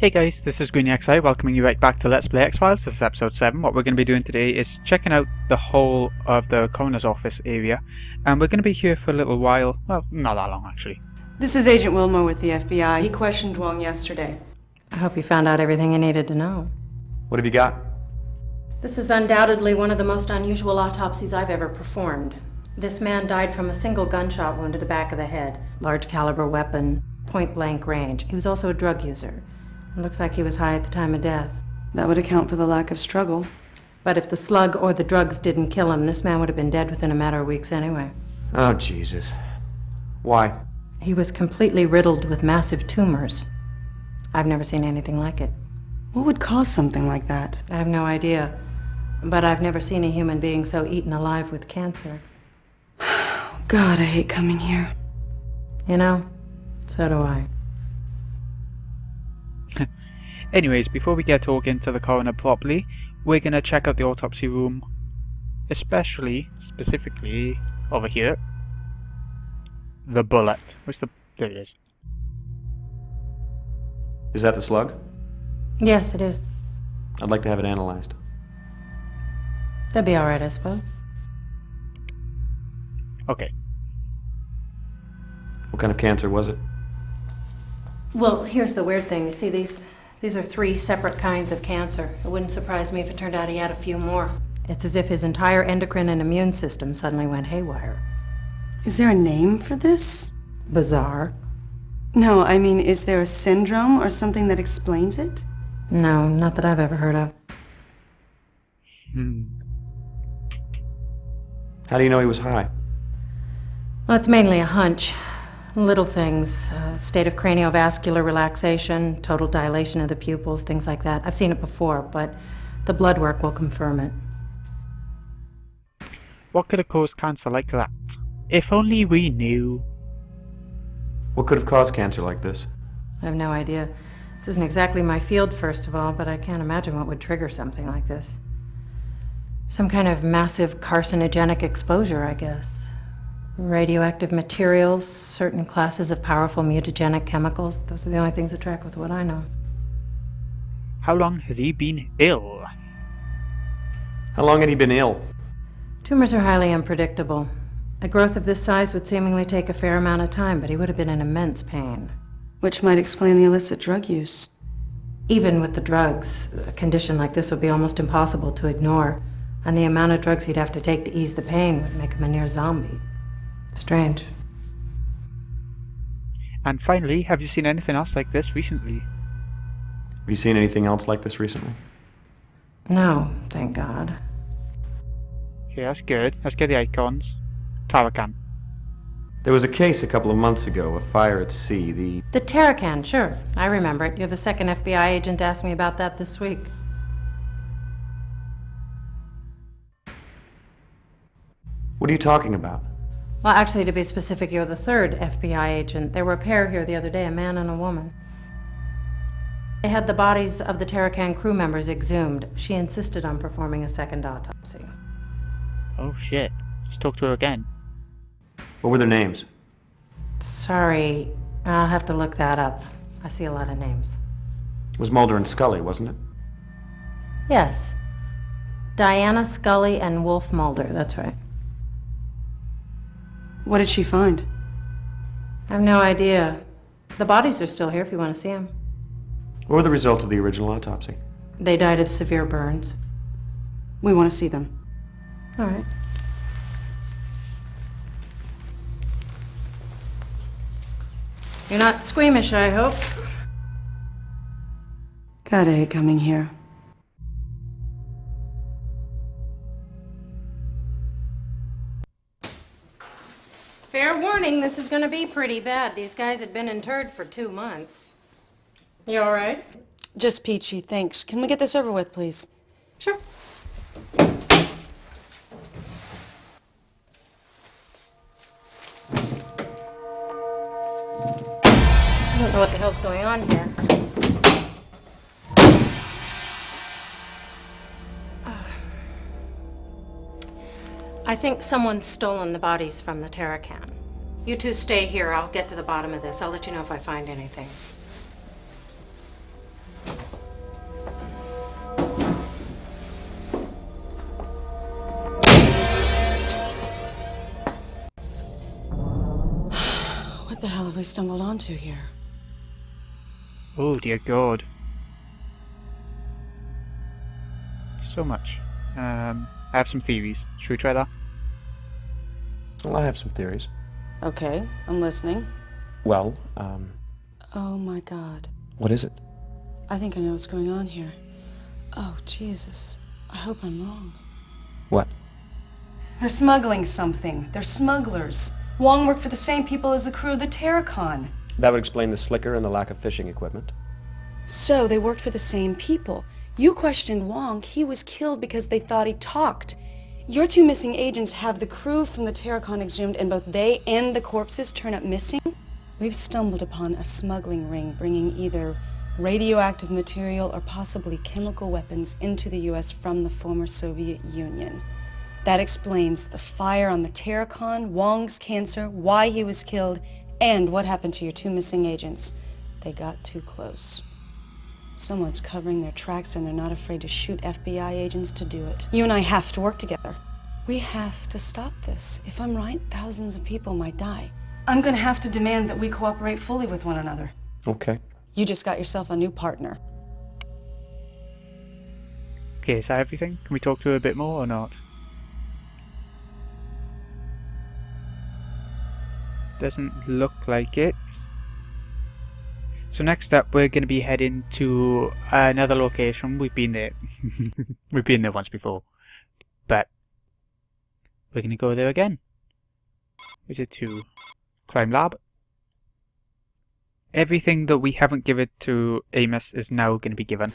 Hey guys, this is yaaaay welcoming you right back to Let's Play X-Files. This is episode 7. What we're going to be doing today is checking out the whole of the coroner's office area, and we're going to be here for a little while. Well, not that long actually. This is Agent Wilmore with the FBI. He questioned Wong yesterday. I hope you found out everything you needed to know. What have you got? This is undoubtedly one of the most unusual autopsies I've ever performed. This man died from a single gunshot wound to the back of the head. Large caliber weapon, point blank range. He was also a drug user. It looks like he was high at the time of death. That would account for the lack of struggle. But if the slug or the drugs didn't kill him, this man would have been dead within a matter of weeks anyway. Oh, Jesus. Why? He was completely riddled with massive tumors. I've never seen anything like it. What would cause something like that? I have no idea. But I've never seen a human being so eaten alive with cancer. God, I hate coming here. You know, so do I. Anyways, before we get talking to the coroner properly, we're going to check out the autopsy room, specifically, over here. The bullet. There it is. Is that the slug? Yes, it is. I'd like to have it analyzed. That'd be all right, I suppose. Okay. What kind of cancer was it? Well, here's the weird thing. You see, these are 3 separate kinds of cancer. It wouldn't surprise me if it turned out he had a few more. It's as if his entire endocrine and immune system suddenly went haywire. Is there a name for this? Bizarre. No, I mean, is there a syndrome or something that explains it? No, not that I've ever heard of. How do you know he was high? Well, it's mainly a hunch. Little things, state of craniovascular relaxation, total dilation of the pupils, things like that. I've seen it before, but the blood work will confirm it. What could have caused cancer like that? If only we knew. What could have caused cancer like this? I have no idea. This isn't exactly my field, first of all, but I can't imagine what would trigger something like this. Some kind of massive carcinogenic exposure, I guess. Radioactive materials, certain classes of powerful mutagenic chemicals. Those are the only things that track with what I know. How long has he been ill? How long had he been ill? Tumors are highly unpredictable. A growth of this size would seemingly take a fair amount of time, but he would have been in immense pain. Which might explain the illicit drug use. Even with the drugs, a condition like this would be almost impossible to ignore, and the amount of drugs he'd have to take to ease the pain would make him a near zombie. Strange. And finally, have you seen anything else like this recently? Have you seen anything else like this recently? No, thank God. Okay, that's good. Let's get the icons. Tarakan. There was a case a couple of months ago, a fire at sea. The Tarakan, sure. I remember it. You're the second FBI agent to ask me about that this week. What are you talking about? Well, actually, to be specific, you're the 3rd FBI agent. There were a pair here the other day, a man and a woman. They had the bodies of the Tarakan crew members exhumed. She insisted on performing a second autopsy. Oh shit. Let's talk to her again. What were their names? Sorry, I'll have to look that up. I see a lot of names. It was Mulder and Scully, wasn't it? Yes. Diana Scully and Wolf Mulder, that's right. What did she find? I have no idea. The bodies are still here if you want to see them. What were the results of the original autopsy? They died of severe burns. We want to see them. All right. You're not squeamish, I hope. God, I hate coming here. Fair warning, this is gonna be pretty bad. These guys had been interred for 2 months. You all right? Just peachy, thanks. Can we get this over with, please? Sure. I don't know what the hell's going on here. I think someone's stolen the bodies from the Tarakan. You two stay here. I'll get to the bottom of this. I'll let you know if I find anything. What the hell have we stumbled onto here? Oh dear God. So much. I have some theories. Should we try that? Well, I have some theories. Okay, I'm listening. Well, Oh my God. what is it? I think I know what's going on here. Oh, Jesus. I hope I'm wrong. What? They're smuggling something. They're smugglers. Wong worked for the same people as the crew of the Terracon. That would explain the slicker and the lack of fishing equipment. So they worked for the same people. You questioned Wong. He was killed because they thought he talked. Your two missing agents have the crew from the Terracon exhumed, and both they and the corpses turn up missing? We've stumbled upon a smuggling ring bringing either radioactive material or possibly chemical weapons into the U.S. from the former Soviet Union. That explains the fire on the Terracon, Wong's cancer, why he was killed, and what happened to your two missing agents. They got too close. Someone's covering their tracks and they're not afraid to shoot FBI agents to do it. You and I have to work together. We have to stop this. If I'm right, thousands of people might die. I'm gonna have to demand that we cooperate fully with one another. Okay. You just got yourself a new partner. Okay, is that everything? Can we talk to her a bit more or not? Doesn't look like it. So next up, we're going to be heading to another location. We've been there. We've been there once before. But we're going to go there again. Is it to Crime Lab? Everything that we haven't given to Amos is now going to be given.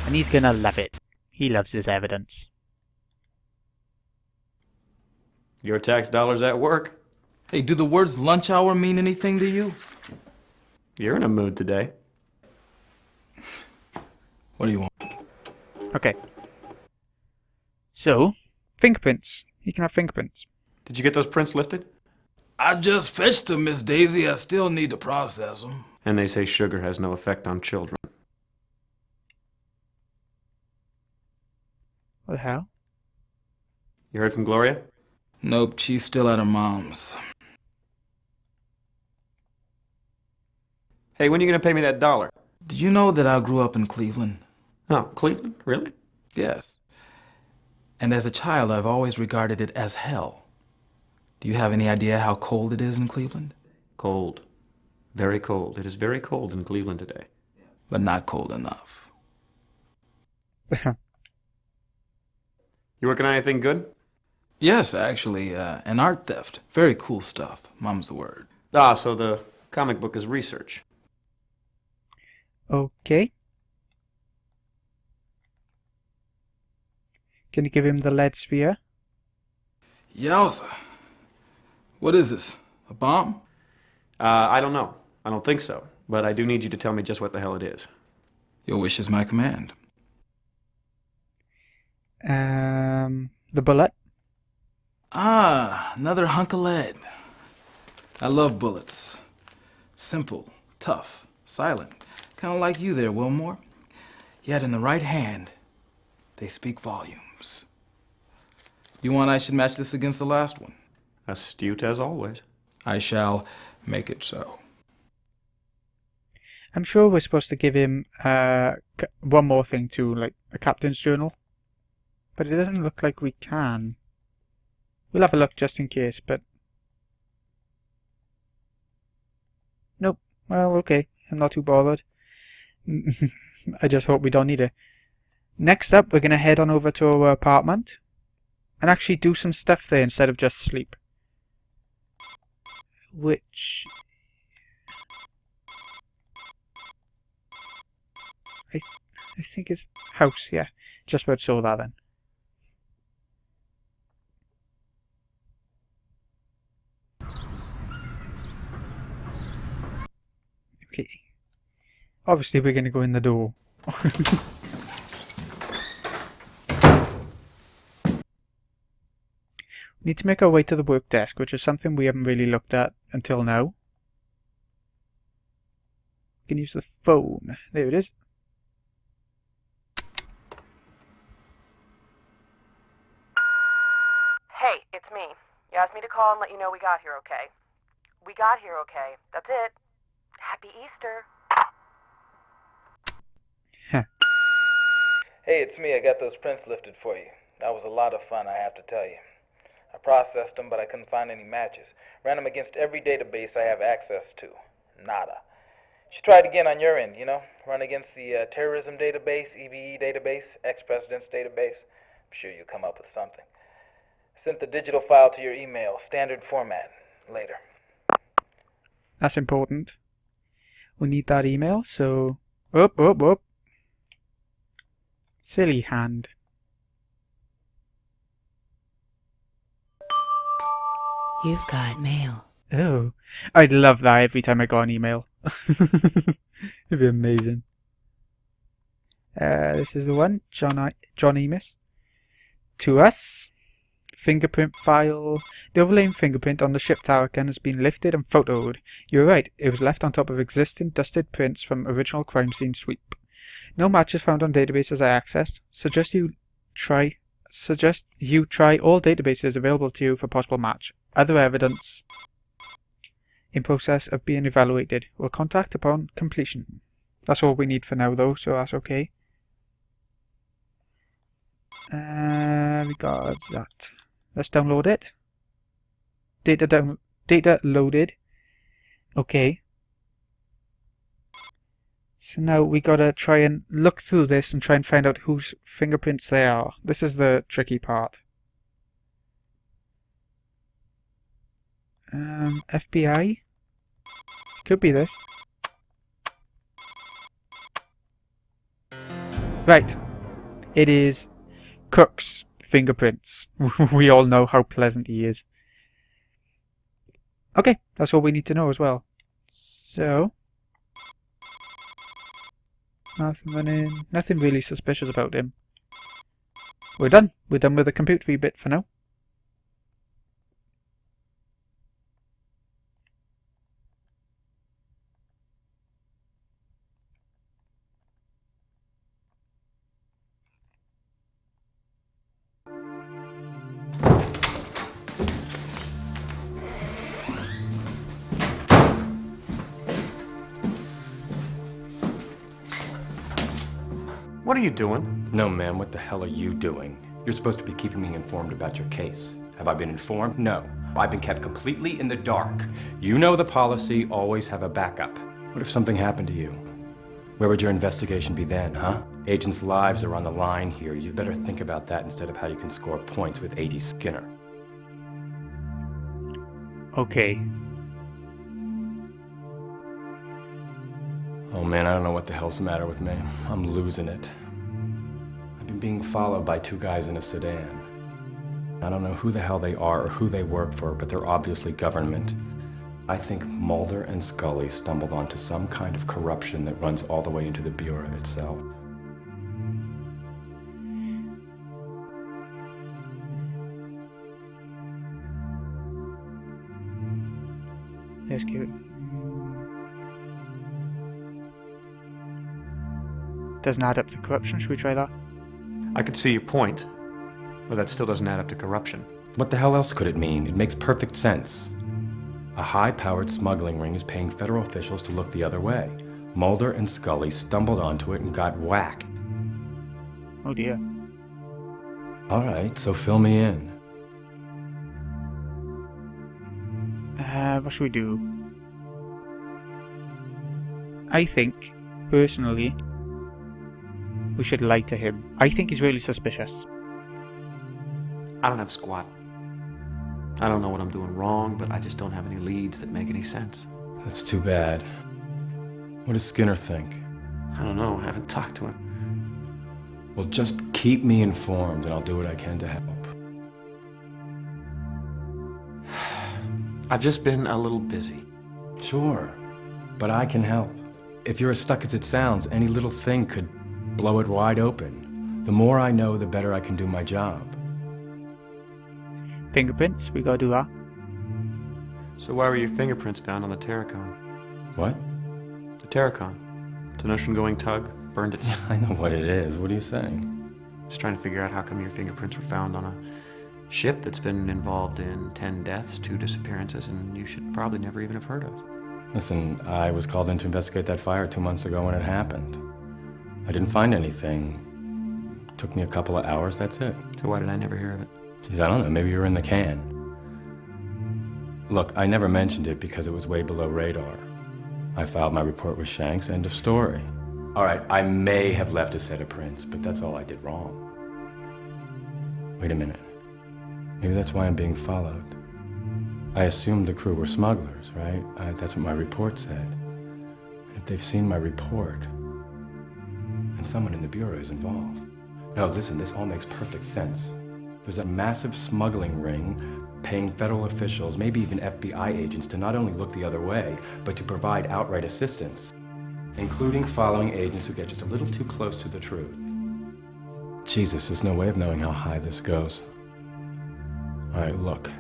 And he's going to love it. He loves his evidence. Your tax dollars at work. Hey, do the words lunch hour mean anything to you? You're in a mood today. What do you want? Okay. So, fingerprints. You can have fingerprints. Did you get those prints lifted? I just fetched them, Miss Daisy. I still need to process them. And they say sugar has no effect on children. What the hell? You heard from Gloria? Nope, she's still at her mom's. Hey, when are you going to pay me that $1? Did you know that I grew up in Cleveland? Oh, Cleveland? Really? Yes. And as a child, I've always regarded it as hell. Do you have any idea how cold it is in Cleveland? Cold. Very cold. It is very cold in Cleveland today. But not cold enough. You working on anything good? Yes, actually, an art theft. Very cool stuff. Mom's the word. Ah, so the comic book is research. Okay. Can you give him the lead sphere? Yowza. What is this? A bomb? I don't know. I don't think so. But I do need you to tell me just what the hell it is. Your wish is my command. The bullet. Ah, another hunk of lead. I love bullets. Simple, tough, silent. Kind of like you there, Wilmore. Yet in the right hand, they speak volumes. You want I should match this against the last one? Astute as always. I shall make it so. I'm sure we're supposed to give him one more thing too, like a captain's journal. But it doesn't look like we can. We'll have a look just in case, but... Nope. Well, okay. I'm not too bothered. I just hope we don't need it. Next up, we're going to head on over to our apartment and actually do some stuff there instead of just sleep. Which... I think it's house, yeah. Just about saw that then. Okay. Obviously we're going to go in the door. We need to make our way to the work desk, which is something we haven't really looked at until now. can use the phone. There it is. Hey, it's me. You asked me to call and let you know we got here okay. We got here okay. That's it. Happy Easter. Hey, it's me. I got those prints lifted for you. That was a lot of fun, I have to tell you. I processed them, but I couldn't find any matches. Ran them against every database I have access to. Nada. Should try it again on your end, you know? Run against the terrorism database, EVE database, ex-president's database. I'm sure you'll come up with something. Sent the digital file to your email, standard format. Later. That's important. We need that email, so... Up. Silly hand. You've got mail. Oh, I'd love that every time I got an email. It'd be amazing. This is the one, John Emis. To us, fingerprint file. The overlaying fingerprint on the ship Tarakan has been lifted and photoed. You're right, it was left on top of existing dusted prints from original crime scene sweep. No matches found on databases I accessed. Suggest you try all databases available to you for possible match. Other evidence in process of being evaluated. Will contact upon completion. That's all we need for now though, so that's okay. Regards that. Let's download it. Data loaded. Okay. So now we gotta try and look through this and try and find out whose fingerprints they are. This is the tricky part. FBI? Could be this. Right. It is Cook's fingerprints. We all know how pleasant he is. Okay, that's all we need to know as well. So... Nothing really suspicious about him. We're done. We're done with the computery bit for now. What are you doing? No, man, what the hell are you doing? You're supposed to be keeping me informed about your case. Have I been informed? No. I've been kept completely in the dark. You know the policy, always have a backup. What if something happened to you? Where would your investigation be then, huh? Agents' lives are on the line here. You better think about that instead of how you can score points with A.D. Skinner. Okay. Oh man, I don't know what the hell's the matter with me. I'm losing it. I've been being followed by two guys in a sedan. I don't know who the hell they are or who they work for, but they're obviously government. I think Mulder and Scully stumbled onto some kind of corruption that runs all the way into the Bureau itself. Let's give it. Doesn't add up to corruption. Should we try that? I could see your point, but that still doesn't add up to corruption. What the hell else could it mean? It makes perfect sense. A high-powered smuggling ring is paying federal officials to look the other way. Mulder and Scully stumbled onto it and got whacked. Oh dear. All right, so fill me in. What should we do? I think, personally, we should lie to him. I think he's really suspicious. I don't have squat. I don't know what I'm doing wrong, but I just don't have any leads that make any sense. That's too bad. What does Skinner think? I don't know. I haven't talked to him. Well, just keep me informed and I'll do what I can to help. I've just been a little busy. Sure, but I can help. If you're as stuck as it sounds, any little thing could blow it wide open. The more I know, the better I can do my job. Fingerprints, we gotta do that. So why were your fingerprints found on the Terracon? What? The Terracon. It's an ocean-going tug. Burned its... I know what it is. What are you saying? Just trying to figure out how come your fingerprints were found on a ship that's been involved in 10 deaths, 2 disappearances, and you should probably never even have heard of. Listen, I was called in to investigate that fire 2 months ago when it happened. I didn't find anything. Took me a couple of hours, that's it. So why did I never hear of it? Geez, I don't know, maybe you were in the can. Look, I never mentioned it because it was way below radar. I filed my report with Shanks, end of story. All right, I may have left a set of prints, but that's all I did wrong. Wait a minute. Maybe that's why I'm being followed. I assumed the crew were smugglers, right? That's what my report said. And if they've seen my report, and someone in the Bureau is involved. No, listen, this all makes perfect sense. There's a massive smuggling ring paying federal officials, maybe even FBI agents, to not only look the other way, but to provide outright assistance, including following agents who get just a little too close to the truth. Jesus, there's no way of knowing how high this goes. All right, look.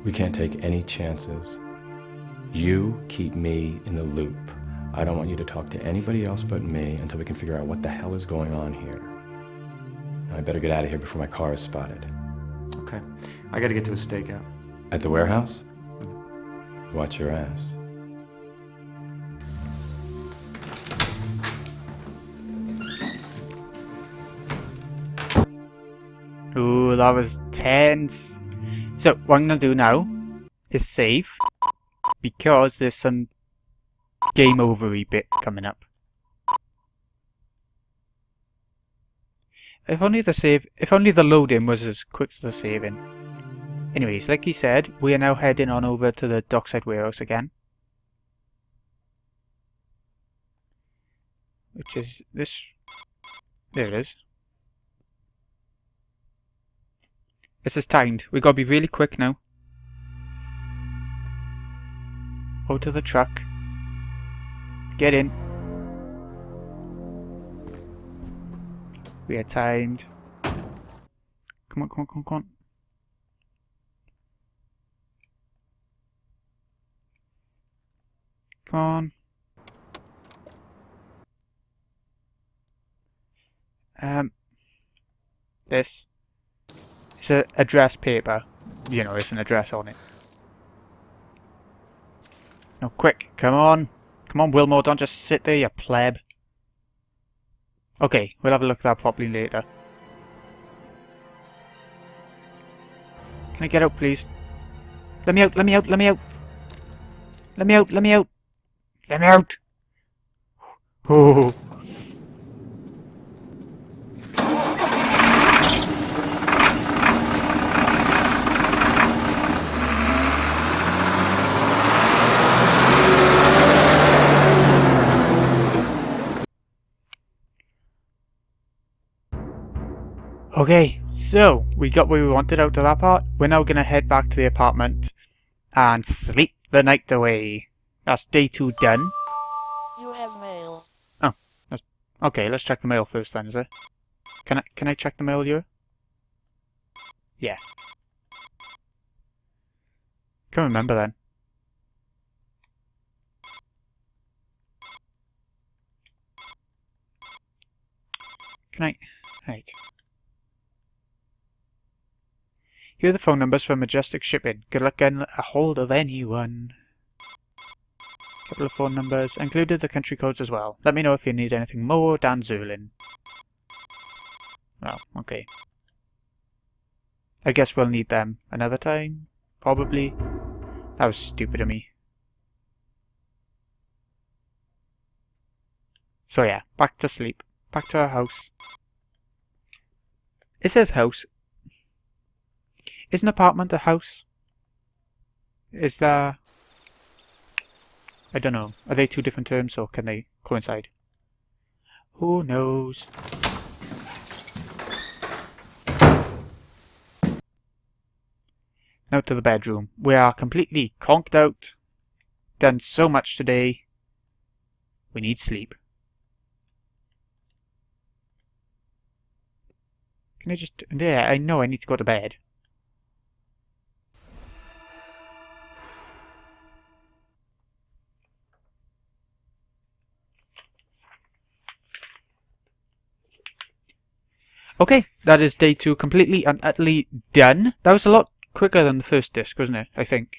We can't take any chances. You keep me in the loop. I don't want you to talk to anybody else but me until we can figure out what the hell is going on here. I better get out of here before my car is spotted. Okay. I gotta get to a stakeout. At the warehouse? Watch your ass. Ooh, that was tense. So, what I'm gonna do now is save, because there's some game over-y bit coming up. If only the loading was as quick as the saving. Anyways, like he said, we are now heading on over to the dockside warehouse again. Which is this. There it is. This is timed. We gotta be really quick now. Over to the truck. Get in. We are timed. Come on, come on, come on, come on. Come on. This. It's an address paper. You know, it's an address on it. No, quick, come on. Come on, Wilmore, don't just sit there, you pleb. Okay, we'll have a look at that properly later. Can I get out, please? Let me out, let me out, let me out. Let me out, let me out. Let me out. Oh. Okay, so we got what we wanted out of that part. We're now going to head back to the apartment and sleep the night away. That's day 2 done. You have mail. Oh, okay. Let's check the mail first, then. Is it? Can I check the mail here? Yeah. Can't remember then. Can I? Right. Here are the phone numbers for Majestic Shipping. Good luck getting a hold of anyone. Couple of phone numbers. Included the country codes as well. Let me know if you need anything more. Dan Zerlin. Well, okay. I guess we'll need them another time. Probably. That was stupid of me. So yeah, back to sleep. Back to our house. It says house. Is an apartment a house? Is there... I don't know. Are they 2 different terms or can they coincide? Who knows? Now to the bedroom. We are completely conked out. Done so much today. We need sleep. Can I just... Yeah, I know I need to go to bed. Okay, that is day 2 completely and utterly done. That was a lot quicker than the first disc, wasn't it? I think.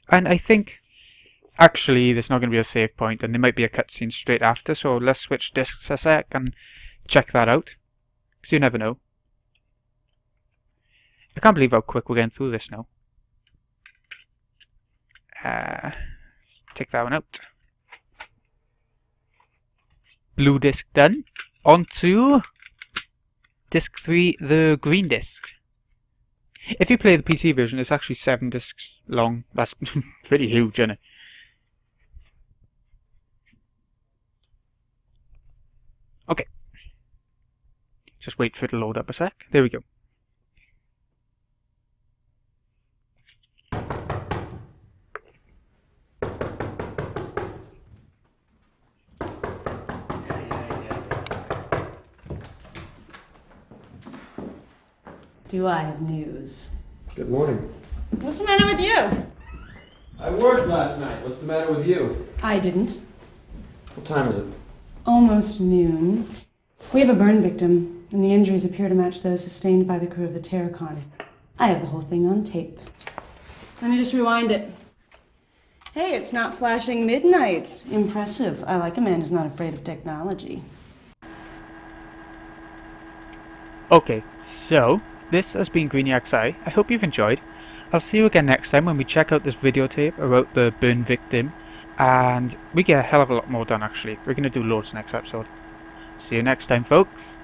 And I think, actually, there's not going to be a save point, and there might be a cutscene straight after, so let's switch discs a sec and check that out. Because you never know. I can't believe how quick we're getting through this now. Let's take that one out. Blue disc done. On to disc 3, the green disc. If you play the PC version, it's actually 7 discs long. That's pretty huge, isn't it? Okay. Just wait for it to load up a sec. There we go. Do I have news? Good morning. What's the matter with you? I worked last night. What's the matter with you? I didn't. What time is it? Almost noon. We have a burn victim, and the injuries appear to match those sustained by the crew of the Terracon. I have the whole thing on tape. Let me just rewind it. Hey, it's not flashing midnight. Impressive. I like a man who's not afraid of technology. Okay, so this has been Greeny yaaaay. I hope you've enjoyed. I'll see you again next time when we check out this videotape about the burn victim, and we get a hell of a lot more done actually. We're going to do loads next episode. See you next time, folks.